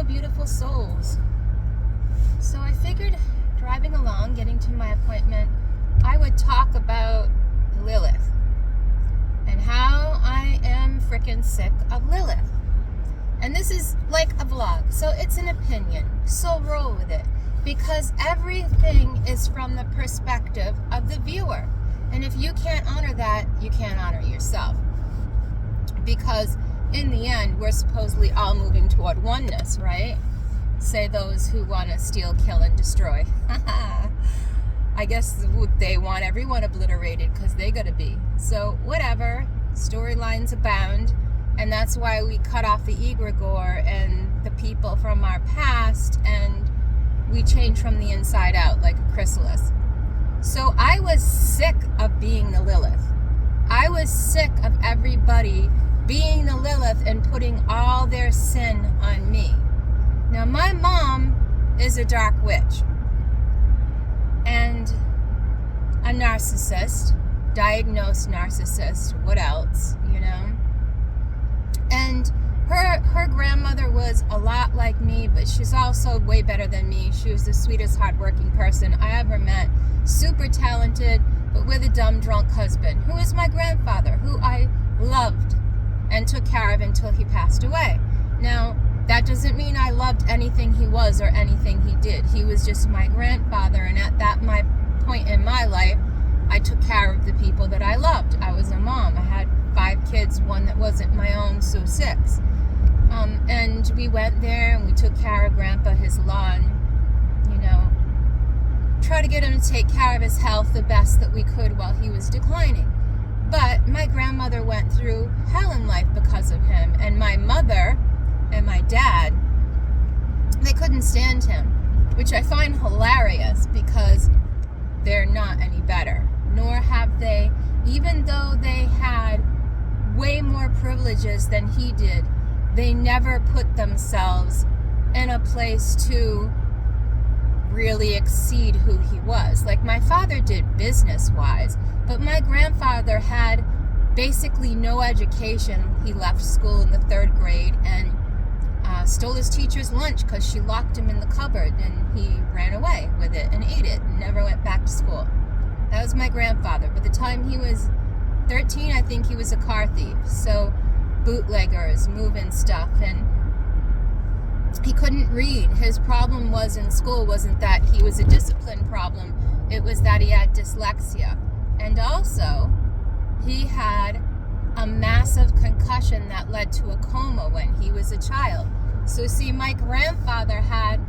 beautiful souls. So I figured, driving along, getting to my appointment, I would talk about Lilith and how I am freaking sick of Lilith. And this is like a vlog, so it's an opinion, so roll with it, because everything is from the perspective of the viewer. And if you can't honor that, you can't honor yourself. Because in the end, we're supposedly all moving toward oneness, right? Say those who want to steal, kill, and destroy. I guess they want everyone obliterated because they gotta be. So whatever, storylines abound, and that's why we cut off the egregore and the people from our past, and we change from the inside out like a chrysalis. So I was sick of being the Lilith. I was sick of everybody being the Lilith and putting all their sin on me. Now, my mom is a dark witch and a narcissist, diagnosed narcissist, what else, you know? And her grandmother was a lot like me, but she's also way better than me. She was the sweetest, hardworking person I ever met, super talented, but with a dumb, drunk husband, who is my grandfather, who I loved and took care of until he passed away. Now, that doesn't mean I loved anything he was or anything he did. He was just my grandfather, and at that point in my life, I took care of the people that I loved. I was a mom. I had 5 kids, one that wasn't my own, so 6. And we went there and we took care of Grandpa, his lawn, you know, try to get him to take care of his health the best that we could while he was declining. But my grandmother went through hell in life because of him, and my mother and my dad, they couldn't stand him, which I find hilarious because they're not any better, nor have they, even though they had way more privileges than he did, they never put themselves in a place to really exceed who he was. Like my father did business-wise, but my grandfather had basically no education. He left school in the 3rd grade and stole his teacher's lunch because she locked him in the cupboard, and he ran away with it and ate it and never went back to school. That was my grandfather. By the time he was 13, I think he was a car thief. So bootleggers, moving stuff, and he couldn't read. His problem was in school wasn't that he was a discipline problem. It was that he had dyslexia. And also, he had a massive concussion that led to a coma when he was a child. So see, my grandfather had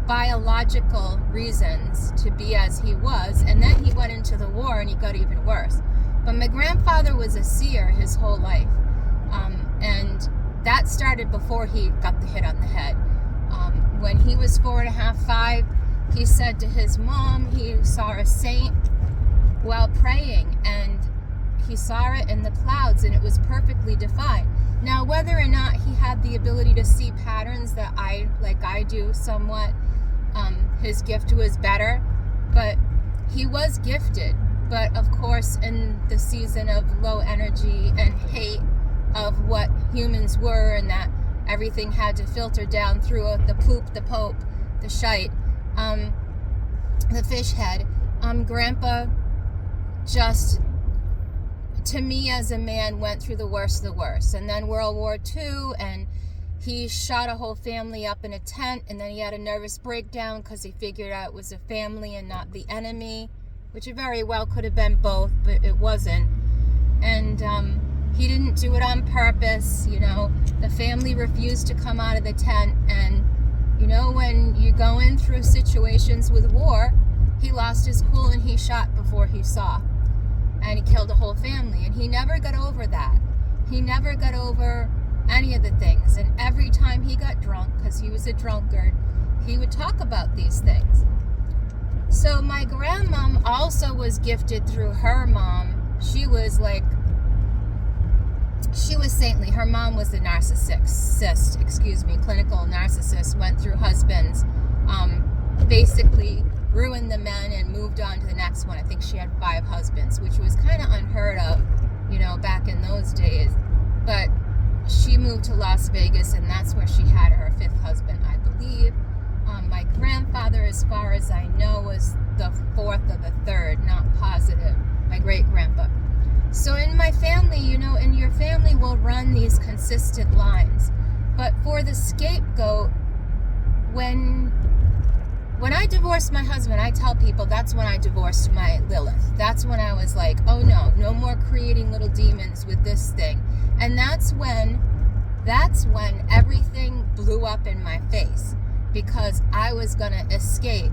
biological reasons to be as he was, and then he went into the war and he got even worse. But my grandfather was a seer his whole life. And that started before he got the hit on the head. When he was 4.5, 5, he said to his mom he saw a saint while praying, and he saw it in the clouds, and it was perfectly defined. Now, whether or not he had the ability to see patterns that I do somewhat, his gift was better, but he was gifted. But of course, in the season of low energy and hate of what humans were, and that everything had to filter down through the poop, the pope, the shite, the fish head, Grandpa just, to me as a man, went through the worst of the worst. And then World War II, and he shot a whole family up in a tent, and then he had a nervous breakdown because he figured out it was a family and not the enemy, which it very well could have been both, but it wasn't. And he didn't do it on purpose, you know. The family refused to come out of the tent, and, you know, when you go in through situations with war, he lost his cool and he shot before he saw. And he killed a whole family, and he never got over that. He never got over any of the things. And every time he got drunk, because he was a drunkard, he would talk about these things. So my grandmom also was gifted through her mom. She was saintly. Her mom was the clinical narcissist, went through husbands, basically ruined the men and moved on to the next one. I think she had 5 husbands, which was kind of unheard of, you know, back in those days. But she moved to Las Vegas, and that's where she had her 5th husband, I believe. My grandfather, as far as I know, was the 4th or the 3rd, not positive. My great-grandpa. So in my family, you know, and your family will run these consistent lines. But for the scapegoat, when I divorced my husband, I tell people that's when I divorced my Lilith. That's when I was like, oh no more creating little demons with this thing. And that's when everything blew up in my face, because I was going to escape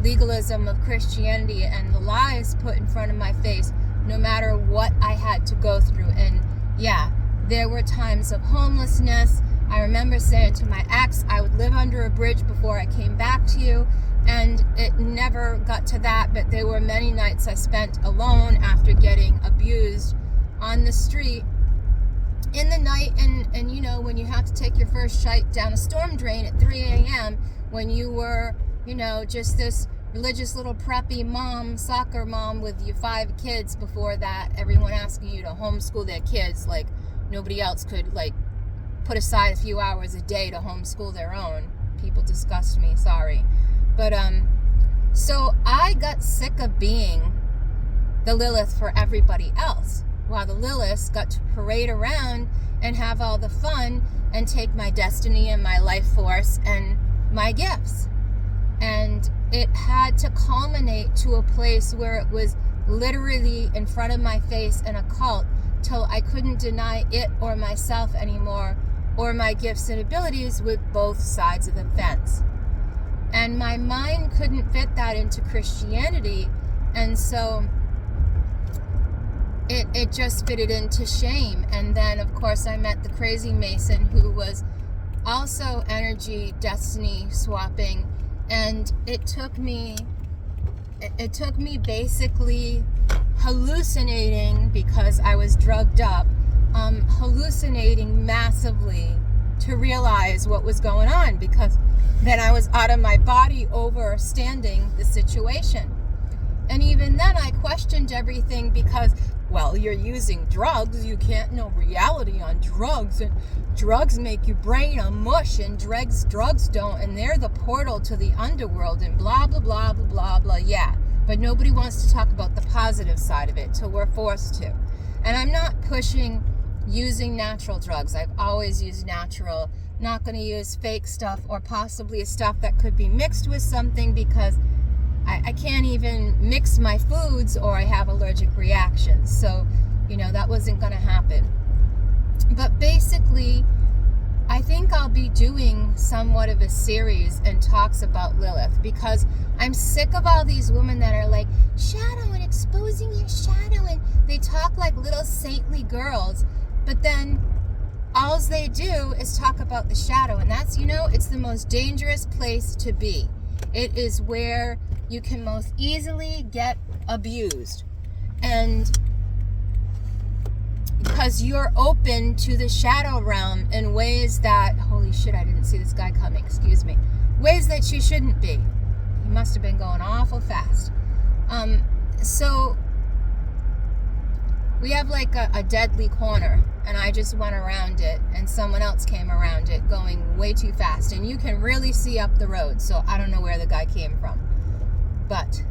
legalism of Christianity and the lies put in front of my face, no matter what I had to go through. And yeah, there were times of homelessness. I remember saying to my ex, I would live under a bridge before I came back to you, and it never got to that, but there were many nights I spent alone after getting abused on the street in the night. And you know, when you have to take your first shite down a storm drain at 3 a.m., when you were, you know, just this religious little preppy mom, soccer mom with your 5 kids before that, everyone asking you to homeschool their kids like nobody else could, like, put aside a few hours a day to homeschool their own. People disgust me, sorry. But, so I got sick of being the Lilith for everybody else, while the Liliths got to parade around and have all the fun and take my destiny and my life force and my gifts. And it had to culminate to a place where it was literally in front of my face in a cult, till I couldn't deny it or myself anymore, or my gifts and abilities, with both sides of the fence. And my mind couldn't fit that into Christianity, and so it just fitted into shame. And then, of course, I met the crazy Mason, who was also energy destiny swapping, and it took me basically hallucinating, because I was drugged up, hallucinating massively to realize what was going on, because then I was out of my body overstanding the situation. And even then I questioned everything, because, well, you're using drugs, you can't know reality on drugs, and drugs make your brain a mush, and drugs don't, and they're the portal to the underworld, and blah blah blah blah blah blah. Yeah, but nobody wants to talk about the positive side of it till we're forced to. And I'm not pushing using natural drugs. I've always used natural, not going to use fake stuff, or possibly stuff that could be mixed with something, because I can't even mix my foods or I have allergic reactions. So, you know, that wasn't going to happen. But basically, I think I'll be doing somewhat of a series and talks about Lilith, because I'm sick of all these women that are like, shadow and exposing your shadow, and they talk like little saintly girls, but then all they do is talk about the shadow. And that's, you know, it's the most dangerous place to be. It is where you can most easily get abused. And because you're open to the shadow realm in ways that, holy shit, I didn't see this guy coming, excuse me, ways that you shouldn't be. He must have been going awful fast. So we have like a deadly corner, and I just went around it, and someone else came around it going way too fast, and you can really see up the road. So I don't know where the guy came from, but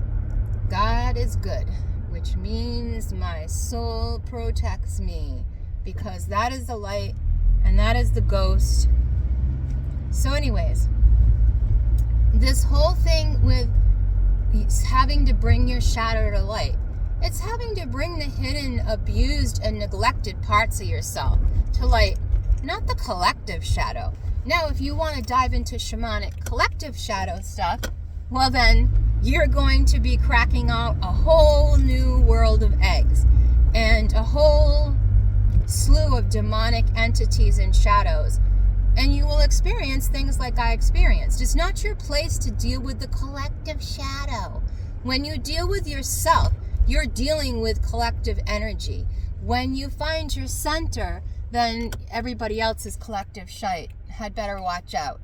God is good, which means my soul protects me, because that is the light and that is the ghost. So anyways, this whole thing with having to bring your shadow to light, it's having to bring the hidden, abused, and neglected parts of yourself to light, not the collective shadow. Now, if you want to dive into shamanic collective shadow stuff, well then, you're going to be cracking out a whole new world of eggs and a whole slew of demonic entities and shadows. And you will experience things like I experienced. It's not your place to deal with the collective shadow. When you deal with yourself, you're dealing with collective energy. When you find your center, then everybody else's collective shite had better watch out.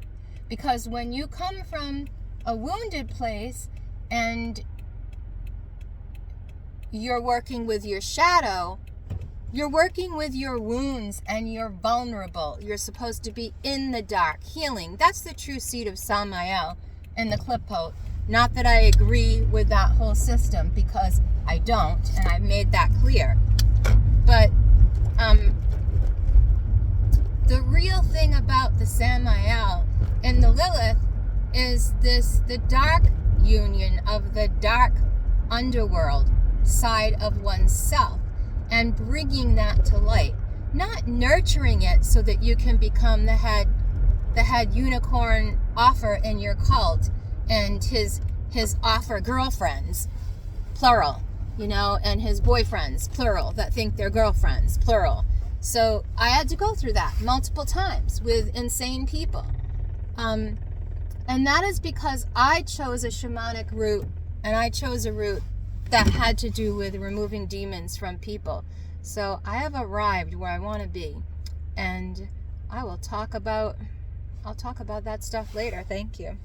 Because when you come from a wounded place and you're working with your shadow, You're working with your wounds and you're vulnerable. You're supposed to be in the dark, healing. That's the true seed of Samael in the Qlippoth. Not that I agree with that whole system, because I don't, and I've made that clear. But the real thing about the Samael and the Lilith is the dark union of the dark underworld side of oneself, and bringing that to light, not nurturing it so that you can become the head unicorn offer in your cult, and his offer girlfriends, plural, and his boyfriends, plural, that think they're girlfriends, plural. So I had to go through that multiple times with insane people. And that is because I chose a shamanic route, and I chose a route that had to do with removing demons from people. So I have arrived where I want to be, and I'll talk about that stuff later. Thank you.